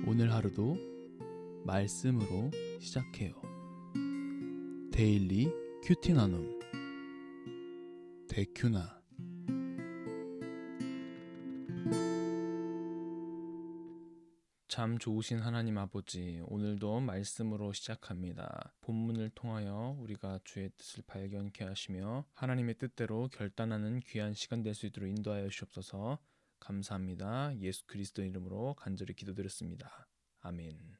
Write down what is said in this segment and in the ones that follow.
오늘 하루도 말씀으로 시작해요. 데일리 큐티 나눔 데큐나. 참 좋으신 하나님 아버지, 오늘도 말씀으로 시작합니다. 본문을 통하여 우리가 주의 뜻을 발견케 하시며 하나님의 뜻대로 결단하는 귀한 시간 될 수 있도록 인도하여 주옵소서. 감사합니다. 예수 그리스도 이름으로 간절히 기도드렸습니다. 아멘.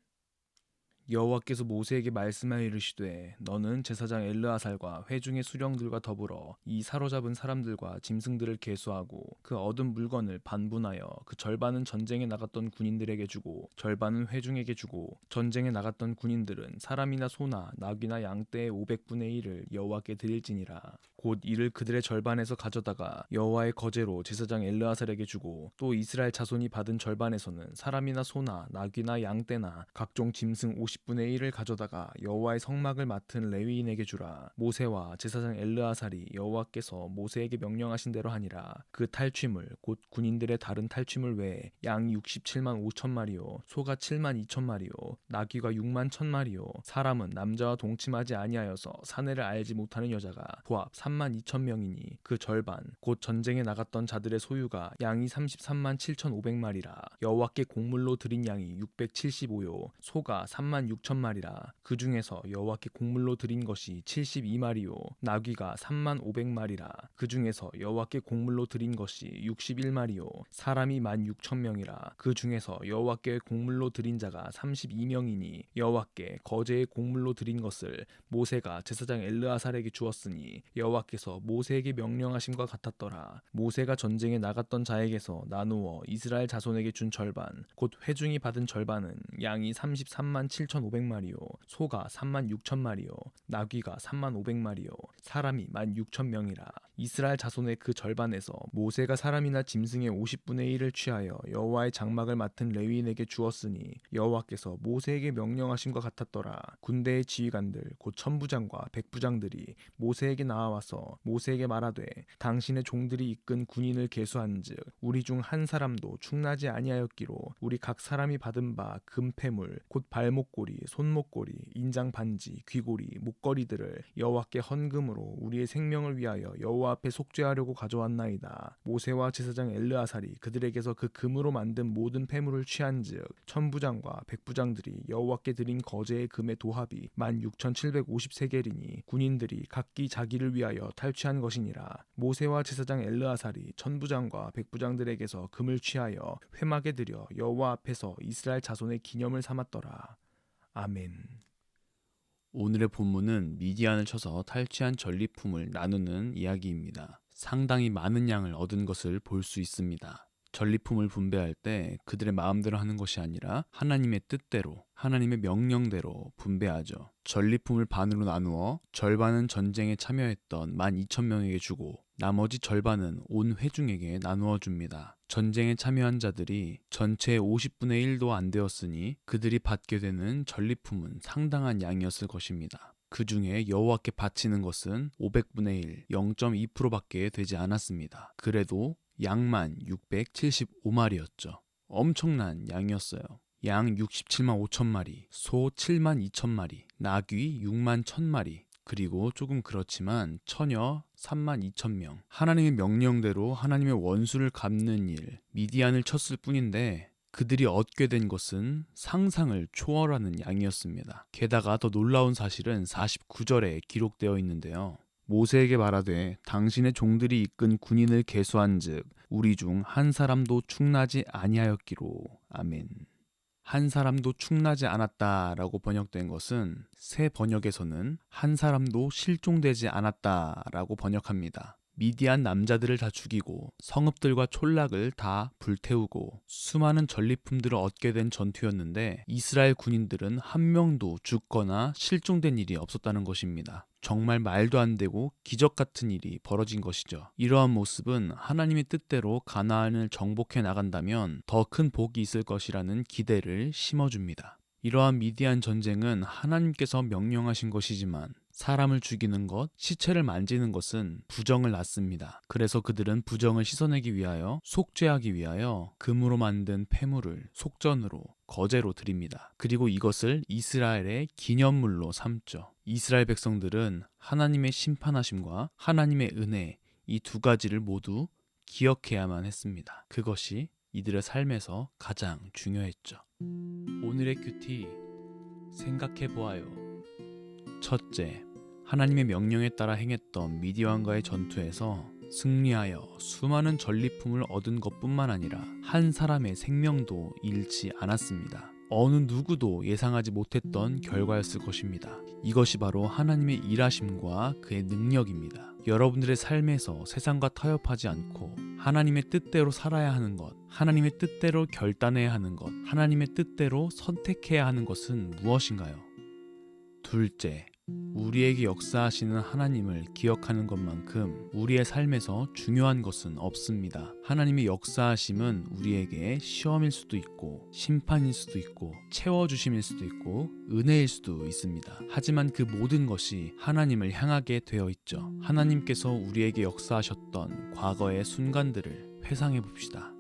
여호와께서 모세에게 말씀하여 이르시되 너는 제사장 엘르아살과 회중의 수령들과 더불어 이 사로잡은 사람들과 짐승들을 계수하고 그 얻은 물건을 반분하여 그 절반은 전쟁에 나갔던 군인들에게 주고 절반은 회중에게 주고 전쟁에 나갔던 군인들은 사람이나 소나 나귀나 양떼의 500분의 1을 여호와께 드릴지니라. 곧 이를 그들의 절반에서 가져다가 여호와의 거제로 제사장 엘르아살에게 주고 또 이스라엘 자손이 받은 절반에서는 사람이나 소나 나귀나 양떼나 각종 짐승 50분의 1을 가져다가 여호와의 성막을 맡은 레위인에게 주라. 모세와 제사장 엘르아살이 여호와께서 모세에게 명령하신 대로 하니라. 그 탈취물 곧 군인들의 다른 탈취물 외에 양이 67만 5천 마리요 소가 7만 2천 마리요 나귀가 6만 1천 마리요 사람은 남자와 동침하지 아니하여서 사내를 알지 못하는 여자가 도합 3만 2천 명이니 그 절반 곧 전쟁에 나갔던 자들의 소유가 양이 33만 7,500마리라. 여호와께 곡물로 드린 양이 675요 소가 3만 6천 마리라. 그 중에서 여호와께 곡물로 드린 것이 72마리요 나귀가 3만 500마리라. 그 중에서 여호와께 곡물로 드린 것이 61마리요 사람이 1만 6천 명이라. 그 중에서 여호와께 곡물로 드린 자가 32명이니 여호와께 거제의 곡물로 드린 것을 모세가 제사장 엘르아살에게 주었으니 여호와께서 모세에게 명령하심과 같았더라. 모세가 전쟁에 나갔던 자에게서 나누어 이스라엘 자손에게 준 절반 곧 회중이 받은 절반은 양이 33만 7,500마리요 소가 3만 6천 마리요 나귀가 3만 500마리요 사람이 1만 6천 명이라. 이스라엘 자손의 그 절반에서 모세가 사람이나 짐승의 50분의 1을 취하여 여호와의 장막을 맡은 레위인에게 주었으니 여호와께서 모세에게 명령하심과 같았더라. 군대의 지휘관들 곧 천부장과 백부장들이 모세에게 나와서 모세에게 말하되 당신의 종들이 이끈 군인을 계수한즉 우리 중 한 사람도 충나지 아니하였기로 우리 각 사람이 받은 바 금패물 곧 발목고리 손목고리 인장 반지 귀고리 목걸이들을 여호와께 헌금으로 우리의 생명을 위하여 여호와 앞에 속죄하려고 가져왔나이다. 모세와 제사장 엘르아살이 그들에게서 그 금으로 만든 모든 패물을 취한즉 천부장과 백부장들이 여호와께 드린 거제의 금의 도합이 16,750세겔이니 군인들이 각기 자기를 위하여 탈취한 것이니라. 모세와 제사장 엘르아살이 천부장과 백부장들에게서 금을 취하여 회막에 들여 여호와 앞에서 이스라엘 자손의 기념을 삼았더라. 아멘. 오늘의 본문은 미디안을 쳐서 탈취한 전리품을 나누는 이야기입니다. 상당히 많은 양을 얻은 것을 볼 수 있습니다. 전리품을 분배할 때 그들의 마음대로 하는 것이 아니라 하나님의 뜻대로, 하나님의 명령대로 분배하죠. 전리품을 반으로 나누어 절반은 전쟁에 참여했던 12,000명에게 주고 나머지 절반은 온 회중에게 나누어 줍니다. 전쟁에 참여한 자들이 전체의 50분의 1도 안 되었으니 그들이 받게 되는 전리품은 상당한 양이었을 것입니다. 그 중에 여호와께 바치는 것은 500분의 1, 0.2%밖에 되지 않았습니다. 그래도 양만 675마리였죠. 엄청난 양이었어요. 양 67만 5천 마리, 소 7만 2천 마리, 나귀 6만 1천 마리, 그리고 조금 그렇지만 처녀 3만 2천 명. 하나님의 명령대로 하나님의 원수를 갚는 일, 미디안을 쳤을 뿐인데 그들이 얻게 된 것은 상상을 초월하는 양이었습니다. 게다가 더 놀라운 사실은 49절에 기록되어 있는데요. 모세에게 말하되 당신의 종들이 이끈 군인을 계수한즉 우리 중 한 사람도 충나지 아니하였기로. 아멘. 한 사람도 충나지 않았다라고 번역된 것은 새 번역에서는 한 사람도 실종되지 않았다라고 번역합니다. 미디안 남자들을 다 죽이고 성읍들과 촌락을 다 불태우고 수많은 전리품들을 얻게 된 전투였는데 이스라엘 군인들은 한 명도 죽거나 실종된 일이 없었다는 것입니다. 정말 말도 안 되고 기적 같은 일이 벌어진 것이죠. 이러한 모습은 하나님의 뜻대로 가나안을 정복해 나간다면 더 큰 복이 있을 것이라는 기대를 심어줍니다. 이러한 미디안 전쟁은 하나님께서 명령하신 것이지만 사람을 죽이는 것, 시체를 만지는 것은 부정을 낳습니다. 그래서 그들은 부정을 씻어내기 위하여 속죄하기 위하여 금으로 만든 폐물을 속전으로 거제로 드립니다. 그리고 이것을 이스라엘의 기념물로 삼죠. 이스라엘 백성들은 하나님의 심판하심과 하나님의 은혜, 이 두 가지를 모두 기억해야만 했습니다. 그것이 이들의 삶에서 가장 중요했죠. 오늘의 큐티 생각해 보아요. 첫째, 하나님의 명령에 따라 행했던 미디안과의 전투에서 승리하여 수많은 전리품을 얻은 것뿐만 아니라 한 사람의 생명도 잃지 않았습니다. 어느 누구도 예상하지 못했던 결과였을 것입니다. 이것이 바로 하나님의 일하심과 그의 능력입니다. 여러분들의 삶에서 세상과 타협하지 않고 하나님의 뜻대로 살아야 하는 것, 하나님의 뜻대로 결단해야 하는 것, 하나님의 뜻대로 선택해야 하는 것은 무엇인가요? 둘째, 우리에게 역사하시는 하나님을 기억하는 것만큼 우리의 삶에서 중요한 것은 없습니다. 하나님의 역사하심은 우리에게 시험일 수도 있고 심판일 수도 있고 채워주심일 수도 있고 은혜일 수도 있습니다. 하지만 그 모든 것이 하나님을 향하게 되어 있죠. 하나님께서 우리에게 역사하셨던 과거의 순간들을 회상해 봅시다.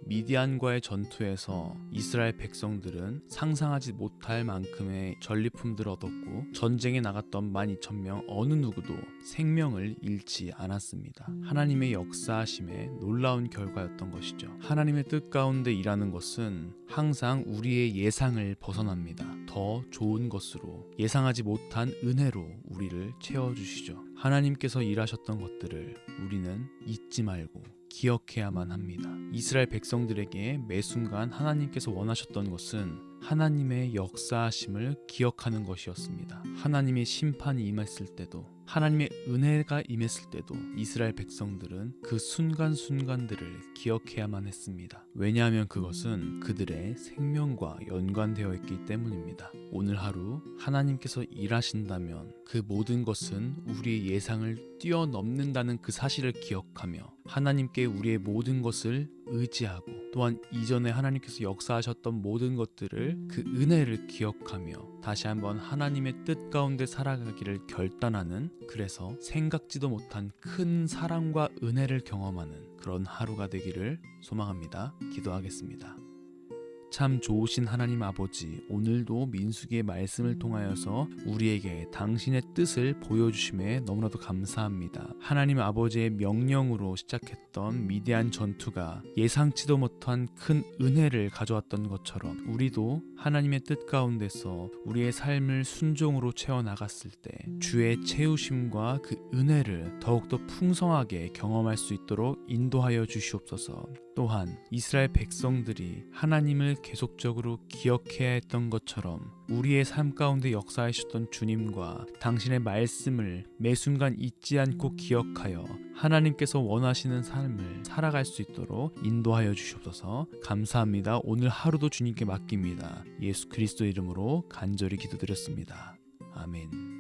미디안과의 전투에서 이스라엘 백성들은 상상하지 못할 만큼의 전리품들을 얻었고 전쟁에 나갔던 12,000명 어느 누구도 생명을 잃지 않았습니다. 하나님의 역사하심에 놀라운 결과였던 것이죠. 하나님의 뜻 가운데 일하는 것은 항상 우리의 예상을 벗어납니다. 더 좋은 것으로 예상하지 못한 은혜로 우리를 채워주시죠. 하나님께서 일하셨던 것들을 우리는 잊지 말고 기억해야만 합니다. 이스라엘 백성들에게 매 순간 하나님께서 원하셨던 것은 하나님의 역사하심을 기억하는 것이었습니다. 하나님의 심판이 임했을 때도 하나님의 은혜가 임했을 때도 이스라엘 백성들은 그 순간순간들을 기억해야만 했습니다. 왜냐하면 그것은 그들의 생명과 연관되어 있기 때문입니다. 오늘 하루 하나님께서 일하신다면 그 모든 것은 우리의 예상을 뛰어넘는다는 그 사실을 기억하며 하나님께 우리의 모든 것을 의지하고 또한 이전에 하나님께서 역사하셨던 모든 것들을 그 은혜를 기억하며 다시 한번 하나님의 뜻 가운데 살아가기를 결단하는, 그래서 생각지도 못한 큰 사랑과 은혜를 경험하는 그런 하루가 되기를 소망합니다. 기도하겠습니다. 참 좋으신 하나님 아버지, 오늘도 민수기의 말씀을 통하여서 우리에게 당신의 뜻을 보여주심에 너무나도 감사합니다. 하나님 아버지의 명령으로 시작했던 미디안 전투가 예상치도 못한 큰 은혜를 가져왔던 것처럼 우리도 하나님의 뜻 가운데서 우리의 삶을 순종으로 채워나갔을 때 주의 채우심과 그 은혜를 더욱더 풍성하게 경험할 수 있도록 인도하여 주시옵소서. 또한 이스라엘 백성들이 하나님을 계속적으로 기억해야 했던 것처럼 우리의 삶 가운데 역사하셨던 주님과 당신의 말씀을 매 순간 잊지 않고 기억하여 하나님께서 원하시는 삶을 살아갈 수 있도록 인도하여 주시옵소서. 감사합니다. 오늘 하루도 주님께 맡깁니다. 예수 그리스도 이름으로 간절히 기도드렸습니다. 아멘.